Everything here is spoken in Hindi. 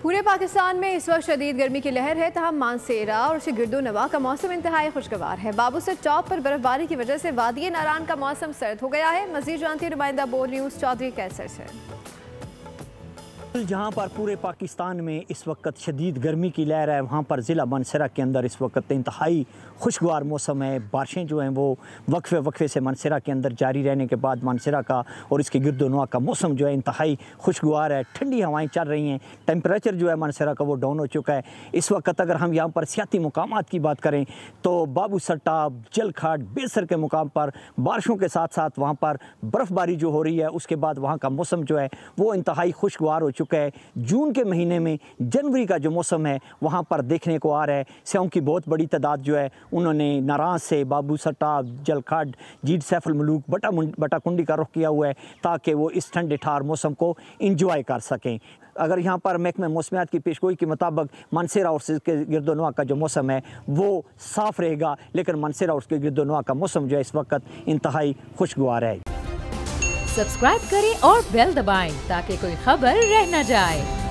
पूरे पाकिस्तान में इस वक्त शदीद गर्मी की लहर है, तहम मानसेरा और उसके गिरदोनवा का मौसम इंतहाई खुशगवार है। बाबूसर टॉप पर बर्फबारी की वजह से वादी नारान का मौसम सर्द हो गया है। मजीद जानती नुमाइंदा बोल न्यूज़ चौधरी कैसर से। जहाँ पर पूरे पाकिस्तान में इस वक्त शदीद गर्मी की लहर है, वहाँ पर ज़िला मानसरा के अंदर इस वक्त इंतहाई खुशगवार मौसम है। बारिशें जो हैं वो वक्फे से मानसरा के अंदर जारी रहने के बाद मानसरा का और इसके गिरदोनवा का मौसम जो है इंतहाई खुशगवार है। ठंडी हवाएं चल रही हैं। टेम्परेचर जो है मानसरा का वो डाउन हो चुका है। इस वक्त अगर हम यहाँ पर सियाती मुकामात की बात करें तो बाबूसर टॉप, जलखाट, बेसर के मुकाम पर बारिशों के साथ साथ वहाँ पर बर्फ़बारी जो हो रही है, उसके बाद वहाँ का मौसम जो है वो इंतहाई खुशगवार हो चुका है। जून के महीने में जनवरी का जो मौसम है वहाँ पर देखने को आ रहा है। स्याहों की बहुत बड़ी तादाद जो है उन्होंने नाराज से बाबूसर टॉप, जलखाट, जीड सैफुल मलूक, बटाकुंडी का रुख किया हुआ है ताकि वो इस ठंडे ठार मौसम को इंजॉय कर सकें। अगर यहाँ पर महकमा मौसमियात की पेशगोई के मुताबिक मानसरा और उसके गिरदोनवा का जो मौसम है वो साफ़ रहेगा, लेकिन मानसरा और उसके गिरदोनवा का मौसम जो है इस वक्त इंतहाई खुशगवार है। सब्सक्राइब करें और बेल दबाएं ताकि कोई खबर रह न जाए।